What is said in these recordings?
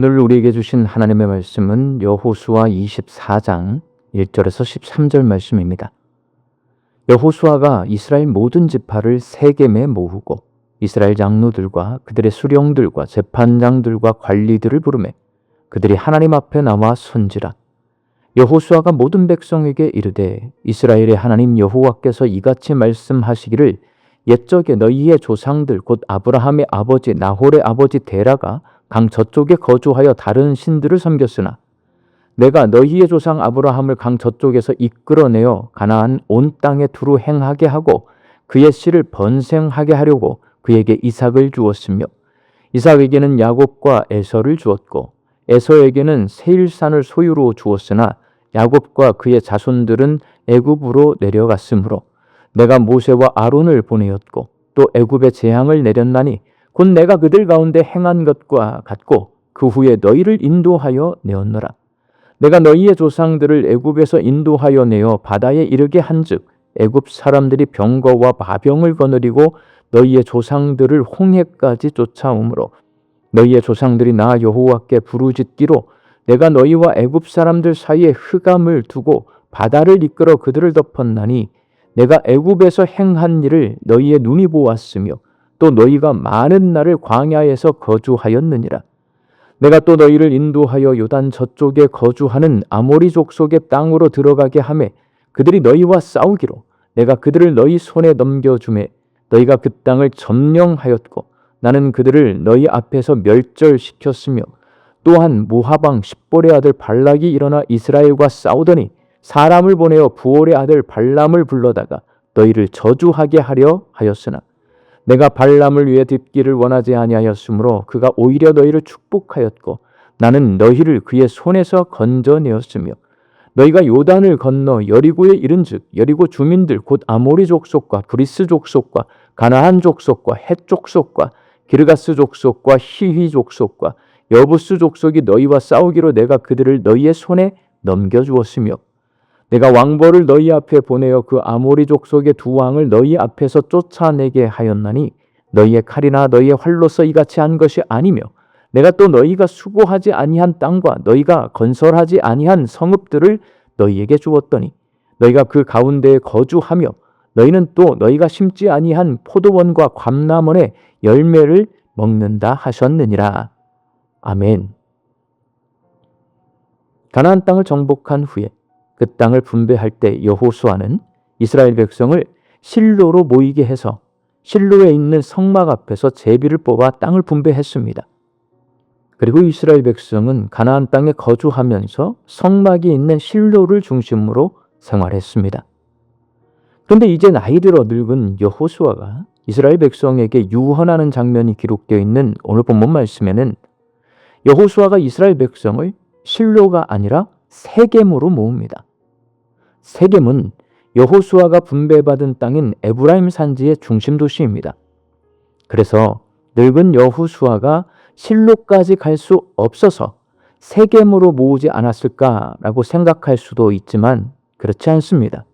오늘 우리에게 주신 하나님의 말씀은 여호수아 24장 1절에서 13절 말씀입니다. 여호수아가 이스라엘 모든 지파를 세겜에 모으고 이스라엘 장로들과 그들의 수령들과 재판장들과 관리들을 부르매 그들이 하나님 앞에 나와 선지라. 여호수아가 모든 백성에게 이르되 이스라엘의 하나님 여호와께서 이같이 말씀하시기를 옛적에 너희의 조상들 곧 아브라함의 아버지 나홀의 아버지 데라가 강 저쪽에 거주하여 다른 신들을 섬겼으나 내가 너희의 조상 아브라함을 강 저쪽에서 이끌어내어 가나안 온 땅에 두루 행하게 하고 그의 씨를 번성하게 하려고 그에게 이삭을 주었으며 이삭에게는 야곱과 에서를 주었고 에서에게는 세일산을 소유로 주었으나 야곱과 그의 자손들은 애굽으로 내려갔으므로 내가 모세와 아론을 보내었고 또 애굽에 재앙을 내렸나니 곧 내가 그들 가운데 행한 것과 같고 그 후에 너희를 인도하여 내었노라. 내가 너희의 조상들을 애굽에서 인도하여 내어 바다에 이르게 한즉 애굽 사람들이 병거와 마병을 거느리고 너희의 조상들을 홍해까지 쫓아오므로 너희의 조상들이 나 여호와께 부르짖기로 내가 너희와 애굽 사람들 사이에 흑암을 두고 바다를 이끌어 그들을 덮었나니 내가 애굽에서 행한 일을 너희의 눈이 보았으며 또 너희가 많은 날을 광야에서 거주하였느니라. 내가 또 너희를 인도하여 요단 저쪽에 거주하는 아모리 족속의 땅으로 들어가게 하매 그들이 너희와 싸우기로 내가 그들을 너희 손에 넘겨주매 너희가 그 땅을 점령하였고 나는 그들을 너희 앞에서 멸절시켰으며 또한 모하방 십볼의 아들 발락이 일어나 이스라엘과 싸우더니 사람을 보내어 부올의 아들 발람을 불러다가 너희를 저주하게 하려 하였으나 내가 발람을 위해 듣기를 원하지 아니하였으므로 그가 오히려 너희를 축복하였고 나는 너희를 그의 손에서 건져내었으며 너희가 요단을 건너 여리고에 이른즉 여리고 주민들 곧 아모리 족속과 브리스 족속과 가나안 족속과 헷 족속과 기르가스 족속과 히휘 족속과 여부스 족속이 너희와 싸우기로 내가 그들을 너희의 손에 넘겨주었으며 내가 왕벌을 너희 앞에 보내어 그 아모리 족속의 두 왕을 너희 앞에서 쫓아내게 하였나니 너희의 칼이나 너희의 활로서 이같이 한 것이 아니며 내가 또 너희가 수고하지 아니한 땅과 너희가 건설하지 아니한 성읍들을 너희에게 주었더니 너희가 그 가운데에 거주하며 너희는 또 너희가 심지 아니한 포도원과 감람원의 열매를 먹는다 하셨느니라. 아멘. 가나안 땅을 정복한 후에 그 땅을 분배할 때 여호수아는 이스라엘 백성을 실로로 모이게 해서 실로에 있는 성막 앞에서 제비를 뽑아 땅을 분배했습니다. 그리고 이스라엘 백성은 가나안 땅에 거주하면서 성막이 있는 실로를 중심으로 생활했습니다. 그런데 이제 나이 들어 늙은 여호수아가 이스라엘 백성에게 유언하는 장면이 기록되어 있는 오늘 본문 말씀에는 여호수아가 이스라엘 백성을 실로가 아니라 세겜으로 모읍니다. 세겜은 여호수아가 분배받은 땅인 에브라임 산지의 중심 도시입니다. 그래서 늙은 여호수아가 실로까지 갈 수 없어서 세겜으로 모으지 않았을까라고 생각할 수도 있지만 그렇지 않습니다.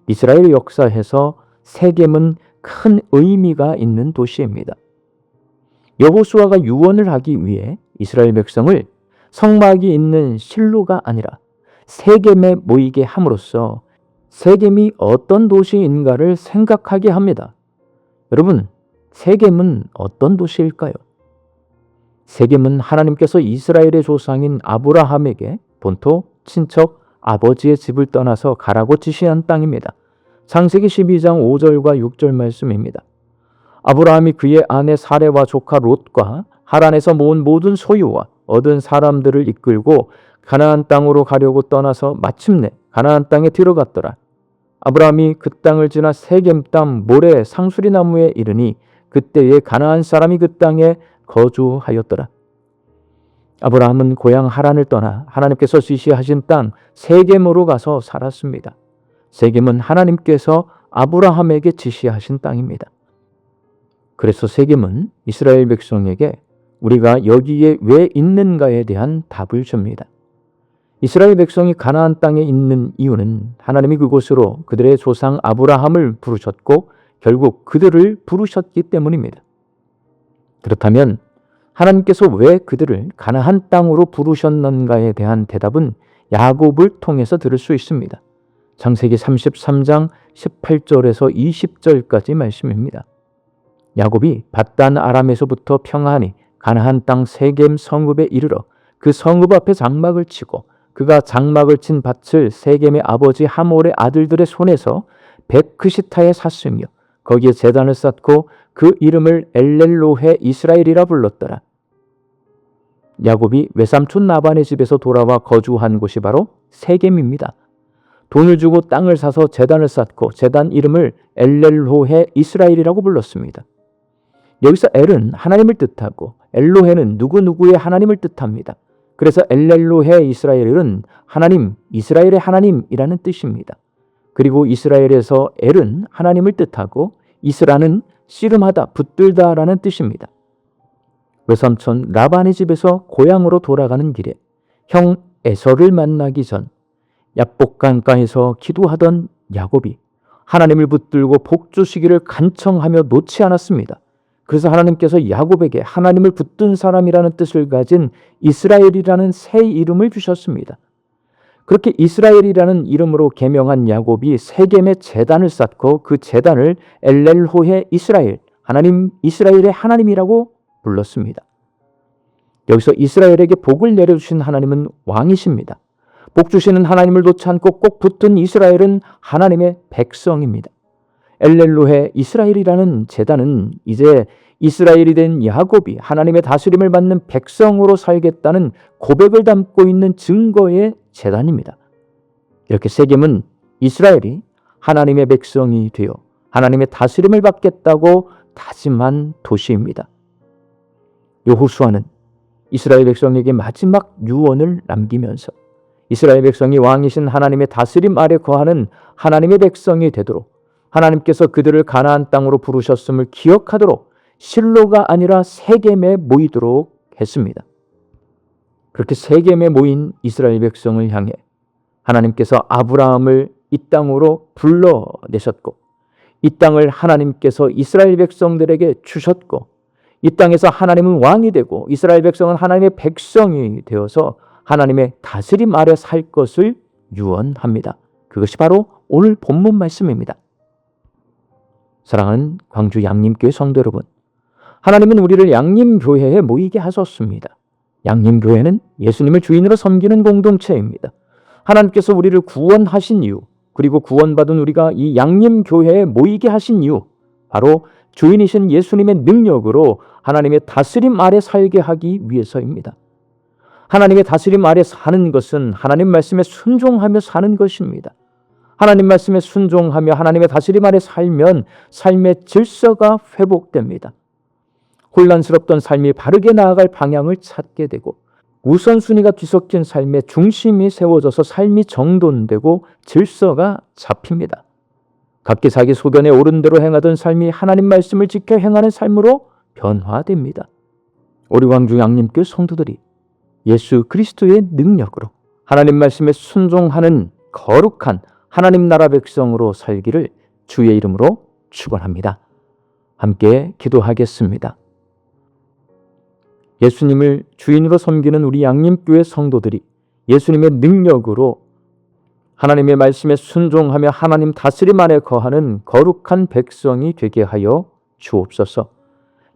이스라엘 역사에서 세겜은 큰 의미가 있는 도시입니다. 여호수아가 유언을 하기 위해 이스라엘 백성을 성막이 있는 실로가 아니라 세겜에 모이게 함으로써 세겜이 어떤 도시인가를 생각하게 합니다. 여러분, 세겜은 어떤 도시일까요? 세겜은 하나님께서 이스라엘의 조상인 아브라함에게 본토, 친척, 아버지의 집을 떠나서 가라고 지시한 땅입니다. 창세기 12장 5절과 6절 말씀입니다. 아브라함이 그의 아내 사레와 조카 롯과 하란에서 모은 모든 소유와 얻은 사람들을 이끌고 가나안 땅으로 가려고 떠나서 마침내 가나안 땅에 들어갔더라. 아브라함이 그 땅을 지나 세겜 땅 모레 상수리 나무에 이르니 그때에 가나안 사람이 그 땅에 거주하였더라. 아브라함은 고향 하란을 떠나 하나님께서 지시하신 땅 세겜으로 가서 살았습니다. 세겜은 하나님께서 아브라함에게 지시하신 땅입니다. 그래서 세겜은 이스라엘 백성에게 우리가 여기에 왜 있는가에 대한 답을 줍니다. 이스라엘 백성이 가나안 땅에 있는 이유는 하나님이 그곳으로 그들의 조상 아브라함을 부르셨고 결국 그들을 부르셨기 때문입니다. 그렇다면 하나님께서 왜 그들을 가나안 땅으로 부르셨는가에 대한 대답은 야곱을 통해서 들을 수 있습니다. 창세기 33장 18절에서 20절까지 말씀입니다. 야곱이 밧단 아람에서부터 평안히 가나안 땅 세겜 성읍에 이르러 그 성읍 앞에 장막을 치고 그가 장막을 친 밭을 세겜의 아버지 하몰의 아들들의 손에서 베크시타에 샀으며 거기에 제단을 쌓고 그 이름을 엘렐로헤 이스라엘이라 불렀더라. 야곱이 외삼촌 라반의 집에서 돌아와 거주한 곳이 바로 세겜입니다. 돈을 주고 땅을 사서 제단을 쌓고 제단 이름을 엘렐로헤 이스라엘이라고 불렀습니다. 여기서 엘은 하나님을 뜻하고 엘로헤는 누구누구의 하나님을 뜻합니다. 그래서 엘렐로헤 이스라엘은 하나님, 이스라엘의 하나님이라는 뜻입니다. 그리고 이스라엘에서 엘은 하나님을 뜻하고 이스라는 씨름하다, 붙들다라는 뜻입니다. 외삼촌 라반의 집에서 고향으로 돌아가는 길에 형 에서를 만나기 전 야복강가에서 기도하던 야곱이 하나님을 붙들고 복 주시기를 간청하며 놓지 않았습니다. 그래서 하나님께서 야곱에게 하나님을 붙든 사람이라는 뜻을 가진 이스라엘이라는 새 이름을 주셨습니다. 그렇게 이스라엘이라는 이름으로 계명한 야곱이 세겜에 제단을 쌓고 그 제단을 엘렐호헤 이스라엘, 하나님 이스라엘의 하나님이라고 불렀습니다. 여기서 이스라엘에게 복을 내려주신 하나님은 왕이십니다. 복 주시는 하나님을 놓지 않고 꼭 붙든 이스라엘은 하나님의 백성입니다. 엘렐로헤 이스라엘이라는 제단은 이제 이스라엘이 된 야곱이 하나님의 다스림을 받는 백성으로 살겠다는 고백을 담고 있는 증거의 제단입니다. 이렇게 세겜은 이스라엘이 하나님의 백성이 되어 하나님의 다스림을 받겠다고 다짐한 도시입니다. 여호수아는 이스라엘 백성에게 마지막 유언을 남기면서 이스라엘 백성이 왕이신 하나님의 다스림 아래 거하는 하나님의 백성이 되도록 하나님께서 그들을 가나안 땅으로 부르셨음을 기억하도록 실로가 아니라 세겜에 모이도록 했습니다. 그렇게 세겜에 모인 이스라엘 백성을 향해 하나님께서 아브라함을 이 땅으로 불러내셨고 이 땅을 하나님께서 이스라엘 백성들에게 주셨고 이 땅에서 하나님은 왕이 되고 이스라엘 백성은 하나님의 백성이 되어서 하나님의 다스림 아래 살 것을 유언합니다. 그것이 바로 오늘 본문 말씀입니다. 사랑하는 광주 양림교회 성도 여러분, 하나님은 우리를 양림교회에 모이게 하셨습니다. 양림교회는 예수님을 주인으로 섬기는 공동체입니다. 하나님께서 우리를 구원하신 이유, 그리고 구원받은 우리가 이 양림교회에 모이게 하신 이유, 바로 주인이신 예수님의 능력으로 하나님의 다스림 아래 살게 하기 위해서입니다. 하나님의 다스림 아래 사는 것은 하나님 말씀에 순종하며 사는 것입니다. 하나님 말씀에 순종하며 하나님의 다스림 아래 살면 삶의 질서가 회복됩니다. 혼란스럽던 삶이 바르게 나아갈 방향을 찾게 되고 우선순위가 뒤섞인 삶의 중심이 세워져서 삶이 정돈되고 질서가 잡힙니다. 각기 자기 소견에 옳은 대로 행하던 삶이 하나님 말씀을 지켜 행하는 삶으로 변화됩니다. 우리 광주 양림교회 성도들이 예수 그리스도의 능력으로 하나님 말씀에 순종하는 거룩한 하나님 나라 백성으로 살기를 주의 이름으로 축원합니다. 함께 기도하겠습니다. 예수님을 주인으로 섬기는 우리 양림교회 성도들이 예수님의 능력으로 하나님의 말씀에 순종하며 하나님 다스림 안에 거하는 거룩한 백성이 되게 하여 주옵소서.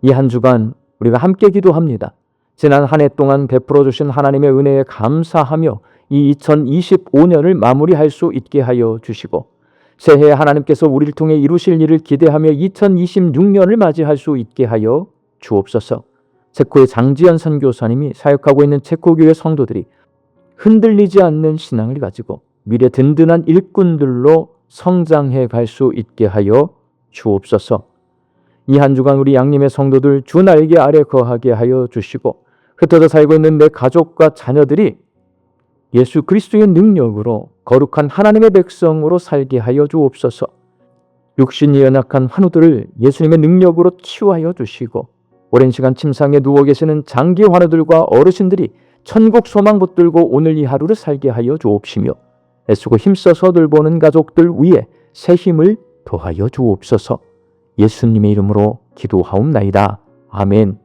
이 한 주간 우리가 함께 기도합니다. 지난 한 해 동안 베풀어 주신 하나님의 은혜에 감사하며 이 2025년을 마무리할 수 있게 하여 주시고 새해에 하나님께서 우리를 통해 이루실 일을 기대하며 2026년을 맞이할 수 있게 하여 주옵소서. 체코의 장지연 선교사님이 사역하고 있는 체코교회 성도들이 흔들리지 않는 신앙을 가지고 미래 든든한 일꾼들로 성장해 갈 수 있게 하여 주옵소서. 이 한 주간 우리 양림의 성도들 주 날개 아래 거하게 하여 주시고 흩어져 살고 있는 내 가족과 자녀들이 예수 그리스도의 능력으로 거룩한 하나님의 백성으로 살게 하여 주옵소서. 육신이 연약한 환우들을 예수님의 능력으로 치유하여 주시고 오랜 시간 침상에 누워 계시는 장기 환우들과 어르신들이 천국 소망 붙들고 오늘 이 하루를 살게 하여 주옵시며 애쓰고 힘써서 돌보는 가족들 위에 새 힘을 더하여 주옵소서. 예수님의 이름으로 기도하옵나이다. 아멘.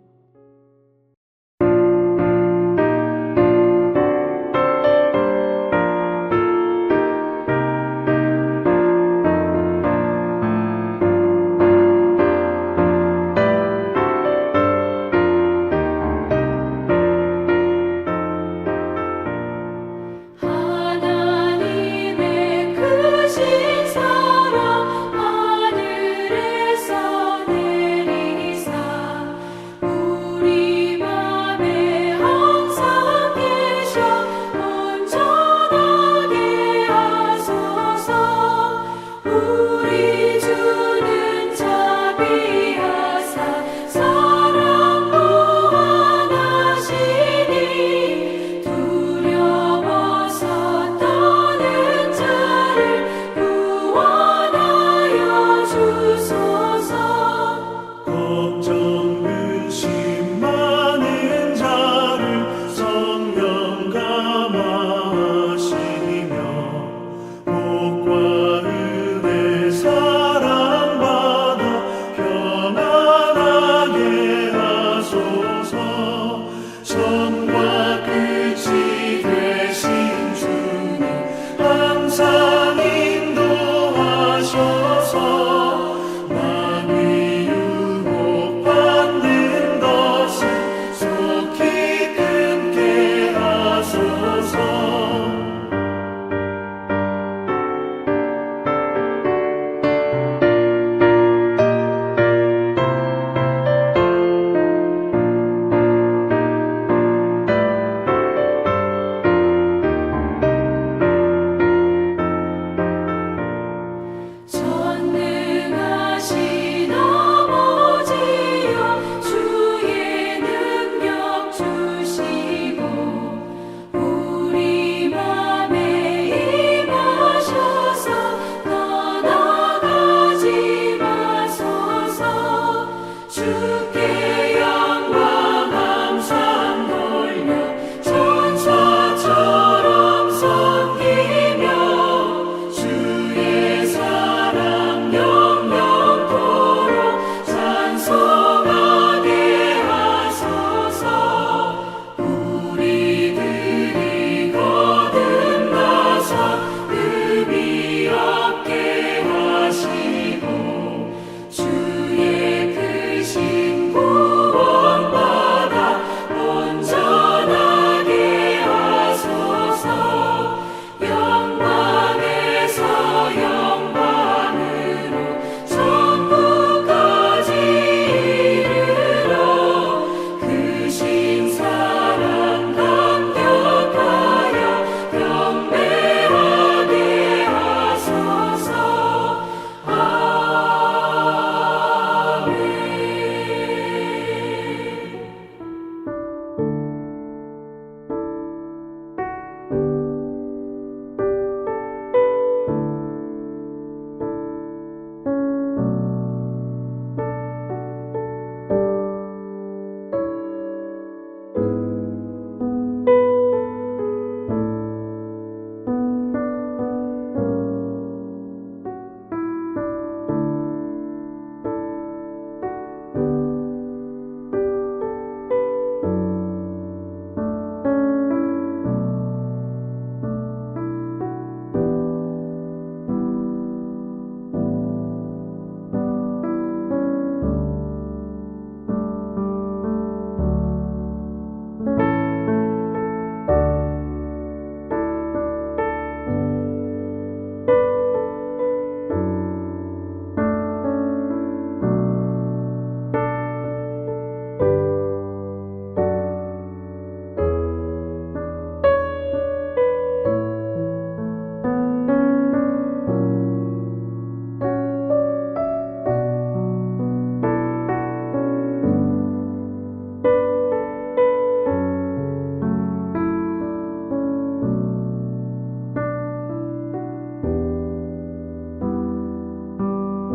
주옵소서.